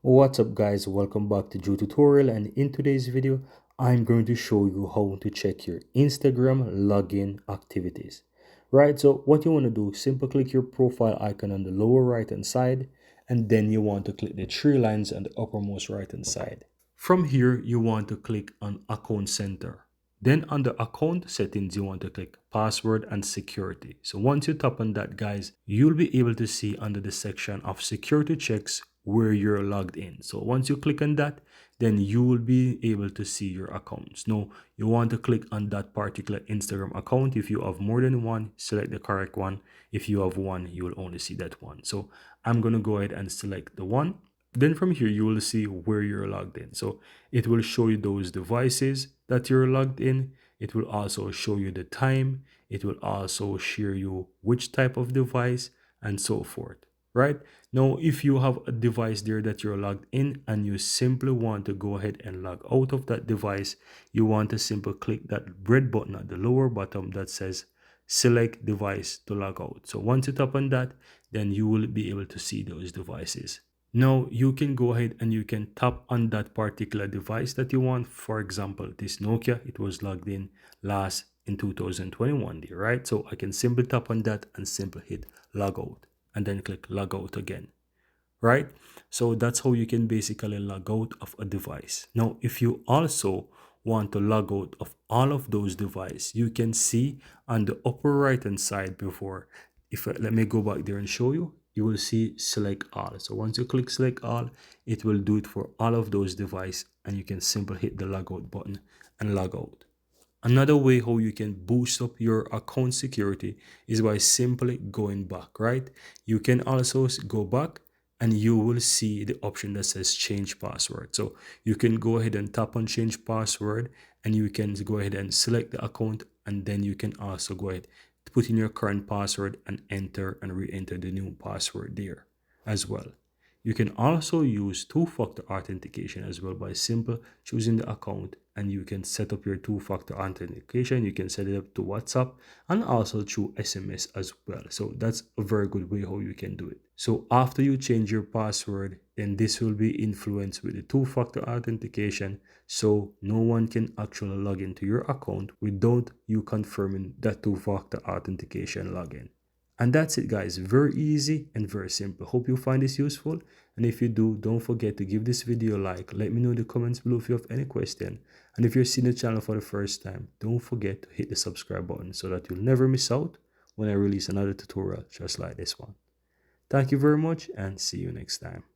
What's up guys, welcome back to Joe Tutorial, and in today's video I'm going to show you how to check your Instagram login activities. Right, so what you want to do, simply click your profile icon on the lower right hand side, and then you want to click the three lines on the uppermost right hand side. From here you want to click on Account Center. Then under account settings, you want to click password and security. So once you tap on that guys, you'll be able to see under the section of security checks where you're logged in. So once you click on that, then you will be able to see your accounts. Now you want to click on that particular Instagram account. If you have more than one, select the correct one. If you have one, you will only see that one. So I'm going to go ahead and select the one. Then from here, you will see where you're logged in. So it will show you those devices that you're logged in. It will also show you the time. It will also share you which type of device and so forth. Right now, if you have a device there that you're logged in and you simply want to go ahead and log out of that device, you want to simply click that red button at the lower bottom that says select device to log out. So once you tap on that, then you will be able to see those devices. Now you can go ahead and you can tap on that particular device that you want. For example, this Nokia, it was logged in last in 2021 there, right? So I can simply tap on that and simply hit log out and then click log out again, right? So that's how you can basically log out of a device. Now, if you also want to log out of all of those devices, you can see on the upper right hand side before, let me go back there and show you, you will see select all. So once you click select all, it will do it for all of those devices, and you can simply hit the logout button and log out. Another way how you can boost up your account security is by simply going back, right? You can also go back and you will see the option that says change password. So you can go ahead and tap on change password, and you can go ahead and select the account, and then you can also go ahead to put in your current password and enter and re-enter the new password there as well. You can also use two-factor authentication as well by simply choosing the account, and you can set up your two-factor authentication. You can set it up to WhatsApp and also through SMS as well. So that's a very good way how you can do it. So after you change your password, then this will be influenced with the two-factor authentication. So no one can actually log into your account without you confirming that two-factor authentication login. And that's it guys, very easy and very simple. Hope you find this useful, and if you do, don't forget to give this video a like. Let me know in the comments below if you have any question, and if you're seeing the channel for the first time, don't forget to hit the subscribe button so that you'll never miss out when I release another tutorial just like this one. Thank you very much, and see you next time.